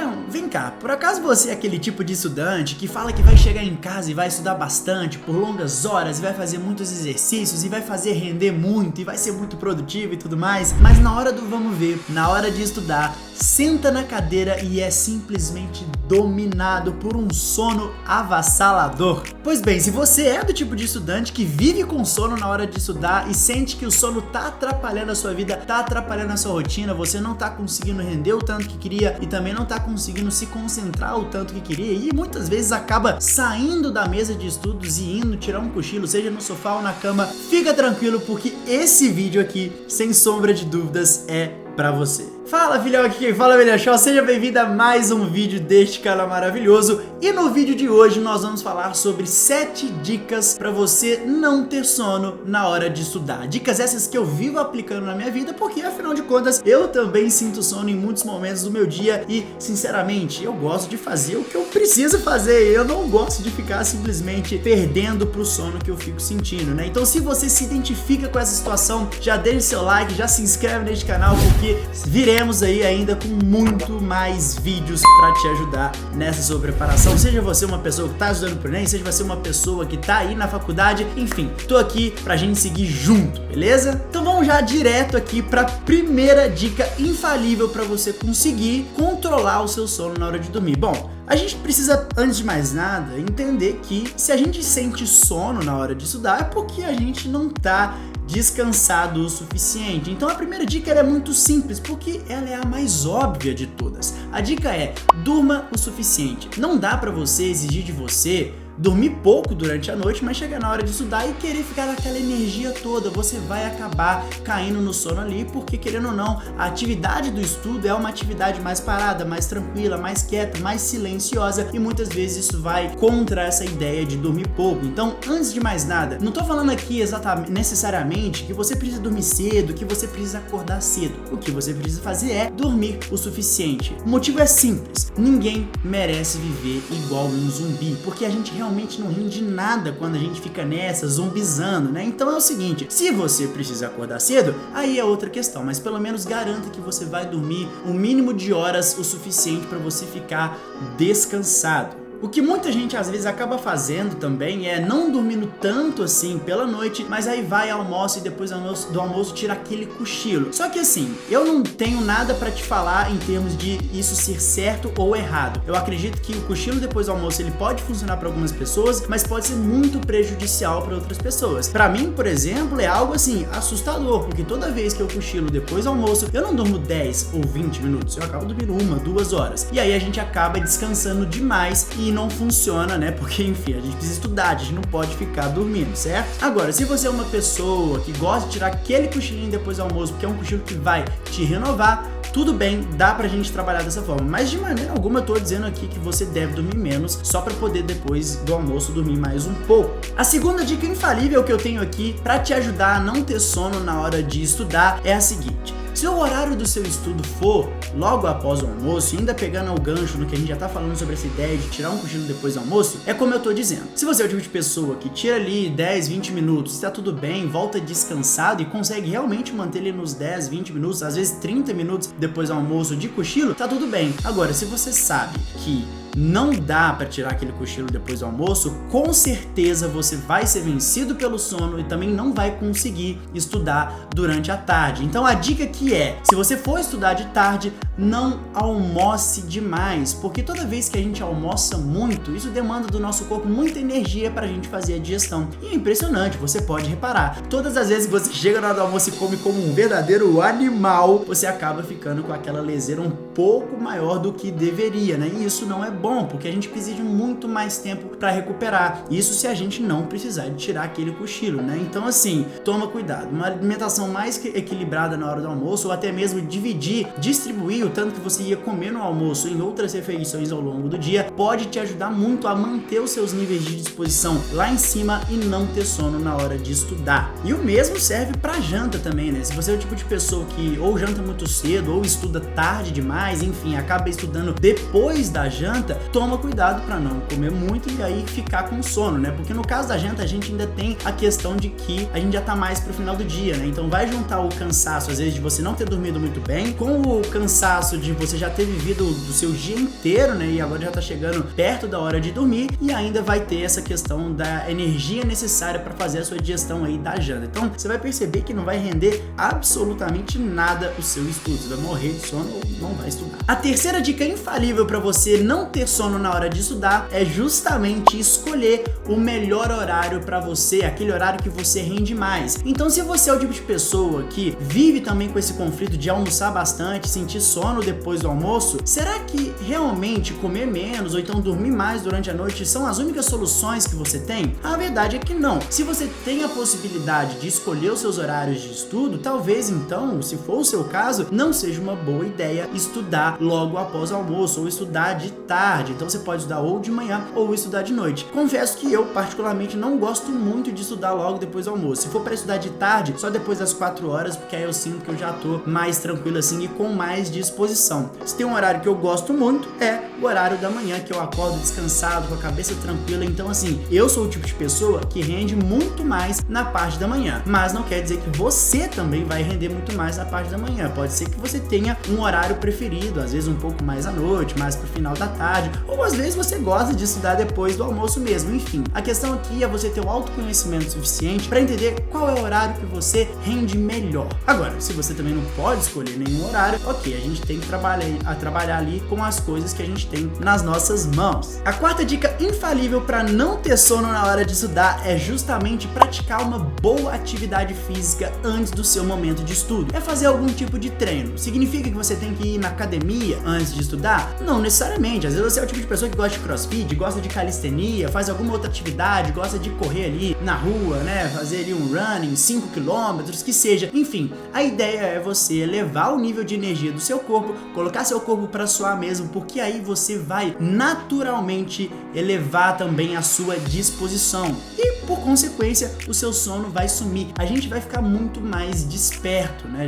Não, vem cá, por acaso você é aquele tipo de estudante que fala que vai chegar em casa e vai estudar bastante por longas horas e vai fazer muitos exercícios e vai fazer render muito e vai ser muito produtivo e tudo mais, mas na hora do vamos ver, na hora de estudar, senta na cadeira e é simplesmente dominado por um sono avassalador? Pois bem, se você é do tipo de estudante que vive com sono na hora de estudar e sente que o sono tá atrapalhando a sua vida, tá atrapalhando a sua rotina, você não tá conseguindo render o tanto que queria e também não tá conseguindo se concentrar o tanto que queria e muitas vezes acaba saindo da mesa de estudos e indo tirar um cochilo, seja no sofá ou na cama, fica tranquilo porque esse vídeo aqui, sem sombra de dúvidas, é pra você. Fala filhão, aqui quem fala é Melhor, seja bem-vindo a mais um vídeo deste canal maravilhoso. E no vídeo de hoje nós vamos falar sobre 7 dicas para você não ter sono na hora de estudar. Dicas essas que eu vivo aplicando na minha vida porque afinal de contas eu também sinto sono em muitos momentos do meu dia e sinceramente eu gosto de fazer o que eu preciso fazer. Eu não gosto de ficar simplesmente perdendo pro sono que eu fico sentindo, né? Então se você se identifica com essa situação, já deixa seu like, já se inscreve neste canal porque viremos aí ainda com muito mais vídeos para te ajudar nessa sua preparação. Seja você uma pessoa que tá estudando pro Enem, seja você uma pessoa que tá aí na faculdade, enfim, tô aqui pra gente seguir junto, beleza? Então vamos já direto aqui pra primeira dica infalível para você conseguir controlar o seu sono na hora de dormir. Bom, a gente precisa, antes de mais nada, entender que se a gente sente sono na hora de estudar é porque a gente não tá descansado o suficiente. Então a primeira dica é muito simples, porque ela é a mais óbvia de todas. A dica é: durma o suficiente. Não dá pra você exigir de você dormir pouco durante a noite, mas chegar na hora de estudar e querer ficar naquela energia toda, você vai acabar caindo no sono ali, porque querendo ou não, a atividade do estudo é uma atividade mais parada, mais tranquila, mais quieta, mais silenciosa e muitas vezes isso vai contra essa ideia de dormir pouco. Então, antes de mais nada, não tô falando aqui exatamente, necessariamente que você precisa dormir cedo, que você precisa acordar cedo. O que você precisa fazer é dormir o suficiente. O motivo é simples: ninguém merece viver igual um zumbi, porque a gente realmente não rende nada quando a gente fica nessa, zumbizando, né? Então é o seguinte, se você precisa acordar cedo, aí é outra questão, mas pelo menos garanta que você vai dormir o mínimo de horas o suficiente para você ficar descansado. O que muita gente às vezes acaba fazendo também é não dormindo tanto assim pela noite, mas aí vai ao almoço e depois do almoço tira aquele cochilo. Só que assim, eu não tenho nada pra te falar em termos de isso ser certo ou errado. Eu acredito que o cochilo depois do almoço ele pode funcionar para algumas pessoas, mas pode ser muito prejudicial para outras pessoas. Pra mim, por exemplo, é algo assim assustador, porque toda vez que eu cochilo depois do almoço, eu não durmo 10 ou 20 minutos, eu acabo dormindo 1, 2 horas. E aí a gente acaba descansando demais e não funciona, né? Porque, enfim, a gente precisa estudar, a gente não pode ficar dormindo, certo? Agora, se você é uma pessoa que gosta de tirar aquele cochilinho depois do almoço, porque é um cochilo que vai te renovar, tudo bem, dá pra gente trabalhar dessa forma, mas de maneira alguma eu tô dizendo aqui que você deve dormir menos só pra poder depois do almoço dormir mais um pouco. A segunda dica infalível que eu tenho aqui pra te ajudar a não ter sono na hora de estudar é a seguinte: se o horário do seu estudo for logo após o almoço, ainda pegando o gancho no que a gente já tá falando sobre essa ideia de tirar um cochilo depois do almoço, é como eu tô dizendo. Se você é o tipo de pessoa que tira ali 10, 20 minutos, tá tudo bem, volta descansado e consegue realmente manter ele nos 10, 20 minutos, às vezes 30 minutos depois do almoço de cochilo, tá tudo bem. Agora, se você sabe que não dá para tirar aquele cochilo depois do almoço, com certeza você vai ser vencido pelo sono e também não vai conseguir estudar durante a tarde. Então a dica aqui é: se você for estudar de tarde, não almoce demais, porque toda vez que a gente almoça muito, isso demanda do nosso corpo muita energia pra gente fazer a digestão. E é impressionante, você pode reparar, todas as vezes que você chega na hora do almoço e come como um verdadeiro animal, você acaba ficando com aquela leseira um pouco maior do que deveria, né? E isso não é bom, porque a gente precisa de muito mais tempo para recuperar. Isso se a gente não precisar de tirar aquele cochilo, né? Então assim, toma cuidado. Uma alimentação mais equilibrada na hora do almoço, ou até mesmo distribuir o tanto que você ia comer no almoço em outras refeições ao longo do dia, pode te ajudar muito a manter os seus níveis de disposição lá em cima e não ter sono na hora de estudar. E o mesmo serve para janta também, né? Se você é o tipo de pessoa que ou janta muito cedo ou estuda tarde demais, enfim, acaba estudando depois da janta, janta, toma cuidado para não comer muito e aí ficar com sono, né? Porque no caso da janta a gente ainda tem a questão de que a gente já tá mais pro final do dia, né? Então vai juntar o cansaço, às vezes, de você não ter dormido muito bem, com o cansaço de você já ter vivido do seu dia inteiro, né? E agora já tá chegando perto da hora de dormir e ainda vai ter essa questão da energia necessária para fazer a sua digestão aí da janta. Então você vai perceber que não vai render absolutamente nada o seu estudo. Você vai morrer de sono ou não vai estudar. A terceira dica infalível para você não ter sono na hora de estudar é justamente escolher o melhor horário para você, aquele horário que você rende mais. Então, se você é o tipo de pessoa que vive também com esse conflito de almoçar bastante, sentir sono depois do almoço, será que realmente comer menos ou então dormir mais durante a noite são as únicas soluções que você tem? A verdade é que não. Se você tem a possibilidade de escolher os seus horários de estudo, talvez então, se for o seu caso, não seja uma boa ideia estudar logo após o almoço ou estudar de tarde. Então você pode estudar ou de manhã ou estudar de noite. Confesso que eu particularmente não gosto muito de estudar logo depois do almoço. Se for para estudar de tarde, só depois das 4 horas, porque aí eu sinto que eu já tô mais tranquilo assim e com mais disposição. Se tem um horário que eu gosto muito, é o horário da manhã, que eu acordo descansado, com a cabeça tranquila. Então assim, eu sou o tipo de pessoa que rende muito mais na parte da manhã, mas não quer dizer que você também vai render muito mais na parte da manhã. Pode ser que você tenha um horário preferido, às vezes um pouco mais à noite, mais pro final da tarde, ou às vezes você gosta de estudar depois do almoço mesmo. Enfim, a questão aqui é você ter o autoconhecimento suficiente para entender qual é o horário que você rende melhor. Agora, se você também não pode escolher nenhum horário, ok, a gente tem que trabalhar ali com as coisas que a gente tem nas nossas mãos. A quarta dica infalível para não ter sono na hora de estudar é justamente praticar uma boa atividade física antes do seu momento de estudo. É fazer algum tipo de treino. Significa que você tem que ir na academia antes de estudar? Não necessariamente. Às vezes você é o tipo de pessoa que gosta de crossfit, gosta de calistenia, faz alguma outra atividade, gosta de correr ali na rua, né? Fazer ali um running, 5 km, que seja. Enfim, a ideia é você elevar o nível de energia do seu corpo, colocar seu corpo para suar mesmo, porque aí você vai naturalmente elevar também a sua disposição e, por consequência, o seu sono vai sumir. A gente vai ficar muito mais desperto, né?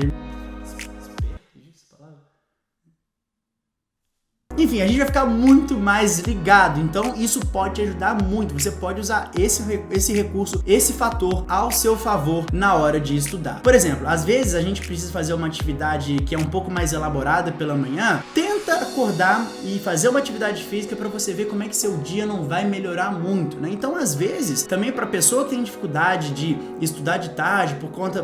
Enfim, a gente vai ficar muito mais ligado, então isso pode te ajudar muito. Você pode usar esse recurso, esse fator ao seu favor na hora de estudar. Por exemplo, às vezes a gente precisa fazer uma atividade que é um pouco mais elaborada pela manhã. Tenta acordar e fazer uma atividade física para você ver como é que seu dia não vai melhorar muito, né? Então, às vezes, também para pessoa que tem dificuldade de estudar de tarde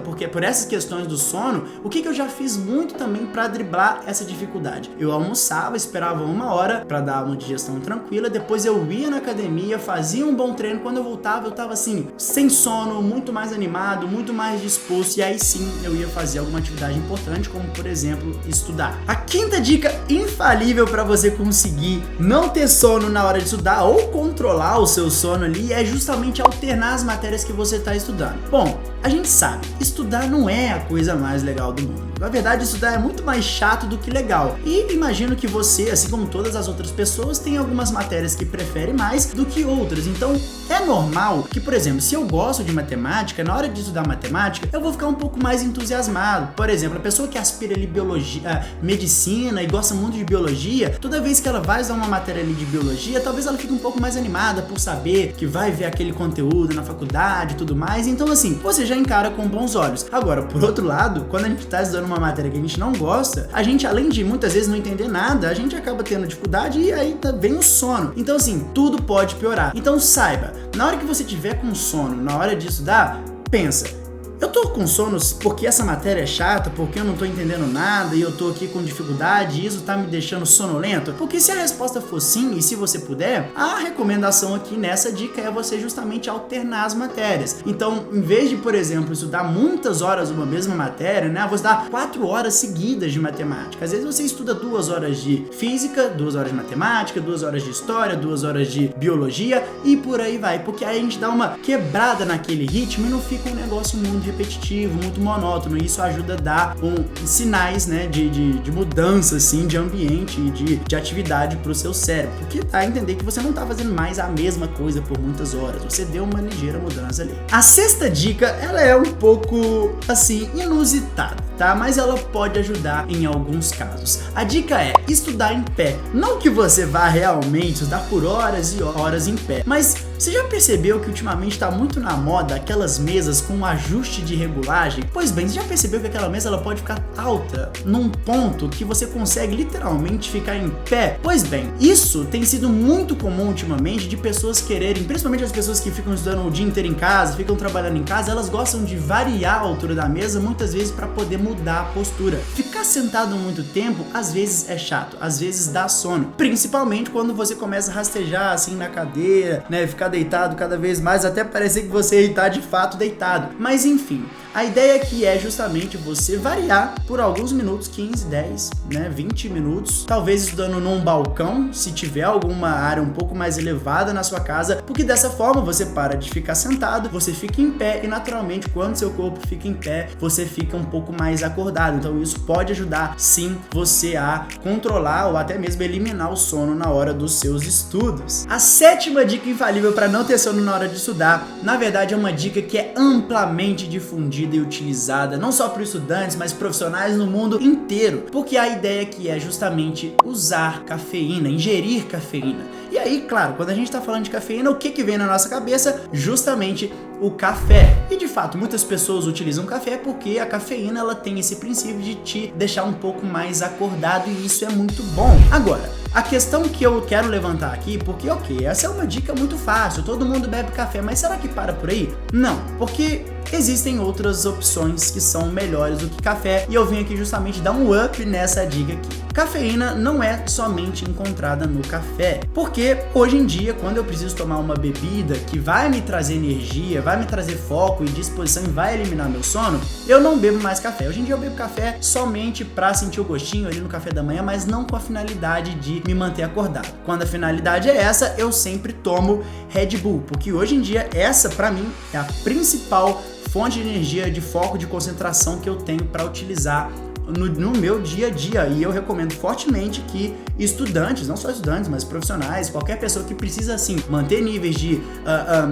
porque por essas questões do sono, o que eu já fiz muito também para driblar essa dificuldade? Eu almoçava, esperava 1 hora para dar uma digestão tranquila, depois eu ia na academia, fazia um bom treino, quando eu voltava eu tava assim, sem sono, muito mais animado, muito mais disposto, e aí sim eu ia fazer alguma atividade importante, como por exemplo, estudar. A quinta dica infalível para você conseguir não ter sono na hora de estudar ou controlar o seu sono ali é justamente alternar as matérias que você está estudando. Bom, a gente sabe, estudar não é a coisa mais legal do mundo. Na verdade, estudar é muito mais chato do que legal. E imagino que você, assim como todas as outras pessoas, tem algumas matérias que prefere mais do que outras. Então, é normal que, por exemplo, se eu gosto de matemática, na hora de estudar matemática, eu vou ficar um pouco mais entusiasmado. Por exemplo, a pessoa que aspira ali medicina e gosta muito de biologia, toda vez que ela vai usar uma matéria ali de biologia, talvez ela fique um pouco mais animada por saber que vai ver aquele conteúdo na faculdade e tudo mais. Então, assim, você já encara com bons olhos. Agora, por outro lado, quando a gente está estudando uma matéria que a gente não gosta, a gente, além de muitas vezes não entender nada, a gente acaba tendo dificuldade e aí vem o sono. Então, assim, tudo pode piorar. Então, saiba, na hora que você tiver com sono, na hora de estudar, pensa, eu tô com sono porque essa matéria é chata, porque eu não tô entendendo nada e eu tô aqui com dificuldade e isso tá me deixando sonolento? Porque se a resposta for sim, e se você puder, a recomendação aqui nessa dica é você justamente alternar as matérias. Então, em vez de, por exemplo, estudar muitas horas uma mesma matéria, né? Eu vou estudar 4 horas seguidas de matemática. Às vezes você estuda 2 horas de física, 2 horas de matemática, 2 horas de história, 2 horas de biologia e por aí vai. Porque aí a gente dá uma quebrada naquele ritmo e não fica um negócio muito repetitivo, muito monótono, e isso ajuda a dar sinais, né, de mudança, assim, de ambiente e de atividade pro seu cérebro, porque dá a entender que você não tá fazendo mais a mesma coisa por muitas horas, você deu uma ligeira mudança ali. A sexta dica, ela é um pouco, assim, inusitada, tá? Mas ela pode ajudar em alguns casos. A dica é estudar em pé. Não que você vá realmente estudar por horas e horas em pé, mas você já percebeu que ultimamente tá muito na moda aquelas mesas com um ajuste de regulagem? Pois bem, você já percebeu que aquela mesa ela pode ficar alta num ponto que você consegue literalmente ficar em pé? Pois bem, isso tem sido muito comum ultimamente de pessoas quererem, principalmente as pessoas que ficam estudando o dia inteiro em casa, ficam trabalhando em casa, elas gostam de variar a altura da mesa muitas vezes para poder mudar a postura. Ficar sentado muito tempo às vezes é chato, às vezes dá sono, principalmente quando você começa a rastejar assim na cadeira, né, ficar deitado cada vez mais, até parecer que você está de fato deitado. Mas enfim, a ideia aqui é justamente você variar por alguns minutos, 15, 10, né, 20 minutos, talvez estudando num balcão, se tiver alguma área um pouco mais elevada na sua casa, porque dessa forma você para de ficar sentado, você fica em pé e naturalmente quando seu corpo fica em pé, você fica um pouco mais acordado. Então isso pode ajudar sim você a controlar ou até mesmo eliminar o sono na hora dos seus estudos. A sétima dica infalível para não ter sono na hora de estudar, na verdade é uma dica que é amplamente difundida e utilizada, não só por estudantes, mas profissionais no mundo inteiro, porque a ideia aqui é justamente usar cafeína, ingerir cafeína. E aí, claro, quando a gente tá falando de cafeína, o que vem na nossa cabeça? Justamente o café. E de fato, muitas pessoas utilizam café porque a cafeína ela tem esse princípio de te deixar um pouco mais acordado e isso é muito bom. Agora, a questão que eu quero levantar aqui, porque ok, essa é uma dica muito fácil, todo mundo bebe café, mas será que para por aí? Não, porque existem outras opções que são melhores do que café e eu vim aqui justamente dar um up nessa dica aqui. Cafeína não é somente encontrada no café, porque hoje em dia, quando eu preciso tomar uma bebida que vai me trazer energia, vai me trazer foco e disposição e vai eliminar meu sono, eu não bebo mais café. Hoje em dia eu bebo café somente pra sentir o gostinho ali no café da manhã, mas não com a finalidade de me manter acordado. Quando a finalidade é essa, eu sempre tomo Red Bull, porque hoje em dia essa pra mim é a principal fonte de energia, de foco, de concentração que eu tenho para utilizar no meu dia a dia, e eu recomendo fortemente que estudantes, não só estudantes, mas profissionais, qualquer pessoa que precisa assim manter níveis de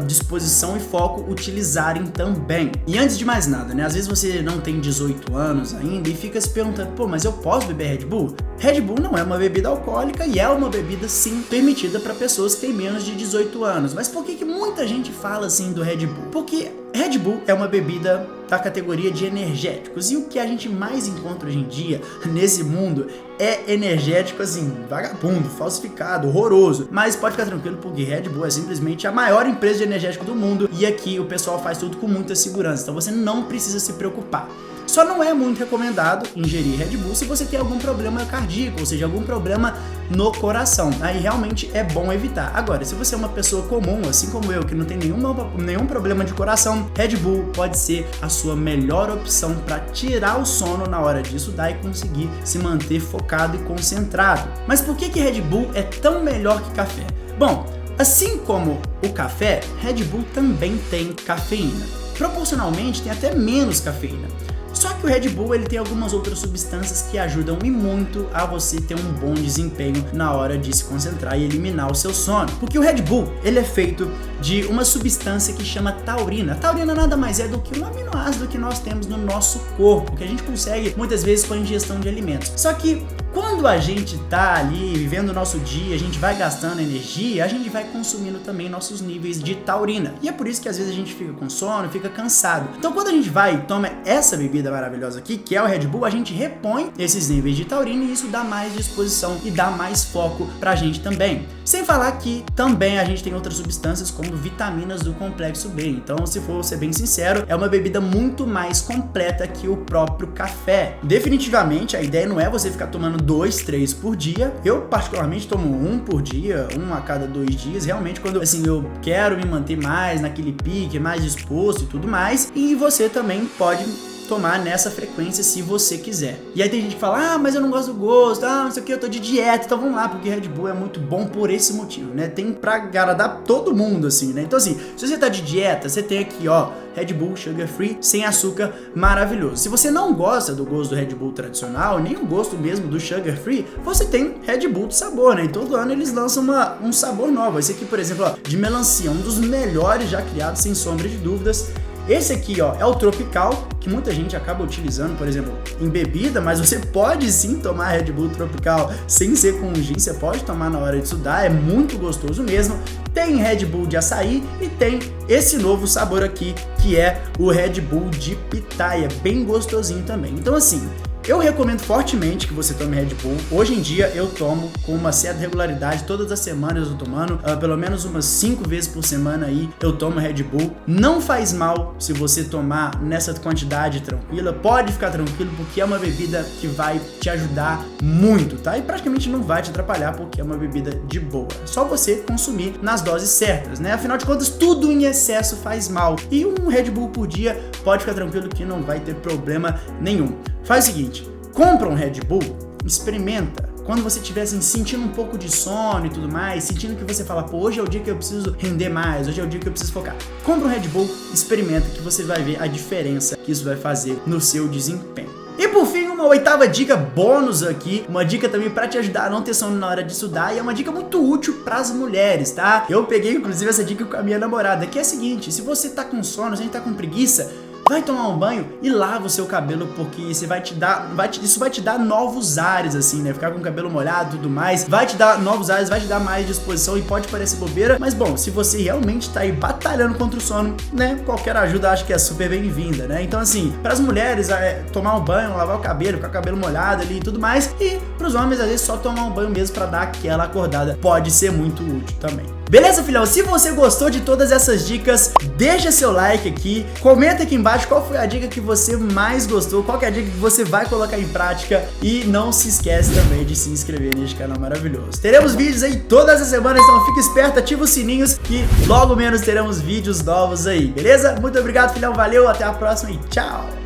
disposição e foco, utilizarem também. E antes de mais nada, né, às vezes você não tem 18 anos ainda e fica se perguntando, pô, mas eu posso beber Red Bull? Red Bull não é uma bebida alcoólica e é uma bebida sim permitida para pessoas que têm menos de 18 anos. Mas por que muita gente fala assim do Red Bull? Porque Red Bull é uma bebida da categoria de energéticos e o que a gente mais encontra hoje em dia nesse mundo é energético assim, vagabundo, falsificado, horroroso. Mas pode ficar tranquilo porque Red Bull é simplesmente a maior empresa de energético do mundo e aqui o pessoal faz tudo com muita segurança, então você não precisa se preocupar. Só não é muito recomendado ingerir Red Bull se você tem algum problema cardíaco, ou seja, algum problema no coração. Aí realmente é bom evitar. Agora, se você é uma pessoa comum, assim como eu, que não tem nenhum problema de coração, Red Bull pode ser a sua melhor opção para tirar o sono na hora de estudar e conseguir se manter focado e concentrado. Mas por que Red Bull é tão melhor que café? Bom, assim como o café, Red Bull também tem cafeína. Proporcionalmente tem até menos cafeína. Só que o Red Bull ele tem algumas outras substâncias que ajudam e muito a você ter um bom desempenho na hora de se concentrar e eliminar o seu sono. Porque o Red Bull ele é feito de uma substância que chama taurina. A taurina nada mais é do que um aminoácido que nós temos no nosso corpo, que a gente consegue muitas vezes com a ingestão de alimentos. Só que quando a gente tá ali vivendo o nosso dia, a gente vai gastando energia, a gente vai consumindo também nossos níveis de taurina. E é por isso que às vezes a gente fica com sono, fica cansado. Então quando a gente vai e toma essa bebida maravilhosa aqui, que é o Red Bull, a gente repõe esses níveis de taurina e isso dá mais disposição e dá mais foco pra gente também. Sem falar que também a gente tem outras substâncias como vitaminas do complexo B. Então, se for ser bem sincero, é uma bebida muito mais completa que o próprio café. Definitivamente, a ideia não é você ficar tomando 2, 3 por dia. Eu, particularmente, tomo 1 por dia, 1 a cada 2 dias. Realmente, quando assim, eu quero me manter mais naquele pique, mais disposto e tudo mais. E você também pode tomar nessa frequência se você quiser. E aí tem gente que fala, mas eu não gosto do gosto, não sei o que, eu tô de dieta, então vamos lá, porque Red Bull é muito bom por esse motivo, né? Tem pra agradar todo mundo, assim, né? Então assim, se você tá de dieta, você tem aqui, ó, Red Bull Sugar Free, sem açúcar, maravilhoso. Se você não gosta do gosto do Red Bull tradicional, nem o gosto mesmo do Sugar Free, você tem Red Bull de sabor, né? E todo ano eles lançam um sabor novo. Esse aqui, por exemplo, ó, de melancia, um dos melhores já criados, sem sombra de dúvidas. Esse aqui, ó, é o Tropical, que muita gente acaba utilizando, por exemplo, em bebida, mas você pode sim tomar Red Bull Tropical sem ser com gin, você pode tomar na hora de estudar, é muito gostoso mesmo. Tem Red Bull de açaí e tem esse novo sabor aqui, que é o Red Bull de pitaia, bem gostosinho também. Então assim, eu recomendo fortemente que você tome Red Bull. Hoje em dia eu tomo com uma certa regularidade, todas as semanas eu tô tomando, pelo menos umas 5 vezes por semana aí eu tomo Red Bull. Não faz mal se você tomar nessa quantidade tranquila, pode ficar tranquilo porque é uma bebida que vai te ajudar muito, tá? E praticamente não vai te atrapalhar porque é uma bebida de boa. É só você consumir nas doses certas, né? Afinal de contas, tudo em excesso faz mal. E um Red Bull por dia pode ficar tranquilo que não vai ter problema nenhum. Faz o seguinte, compra um Red Bull, experimenta. Quando você estiver assim, sentindo um pouco de sono e tudo mais, sentindo que você fala, pô, hoje é o dia que eu preciso render mais, hoje é o dia que eu preciso focar. Compra um Red Bull, experimenta que você vai ver a diferença que isso vai fazer no seu desempenho. E por fim, uma 8ª dica bônus aqui, uma dica também pra te ajudar a não ter sono na hora de estudar, e é uma dica muito útil pras mulheres, tá? Eu peguei inclusive essa dica com a minha namorada, que é a seguinte, se você tá com sono, se a gente tá com preguiça, vai tomar um banho e lava o seu cabelo, porque isso vai te dar novos ares, assim, né? Ficar com o cabelo molhado e tudo mais, vai te dar novos ares, vai te dar mais disposição e pode parecer bobeira, mas bom, se você realmente tá aí batalhando contra o sono, né? Qualquer ajuda acho que é super bem-vinda, né? Então assim, pras mulheres, tomar um banho, lavar o cabelo, ficar com o cabelo molhado ali e tudo mais, e pros homens, às vezes, só tomar um banho mesmo pra dar aquela acordada, pode ser muito útil também. Beleza, filhão? Se você gostou de todas essas dicas, deixa seu like aqui, comenta aqui embaixo qual foi a dica que você mais gostou, qual que é a dica que você vai colocar em prática e não se esquece também de se inscrever neste canal maravilhoso. Teremos vídeos aí todas as semanas, então fica esperto, ativa os sininhos que logo menos teremos vídeos novos aí, beleza? Muito obrigado, filhão, valeu, até a próxima e tchau!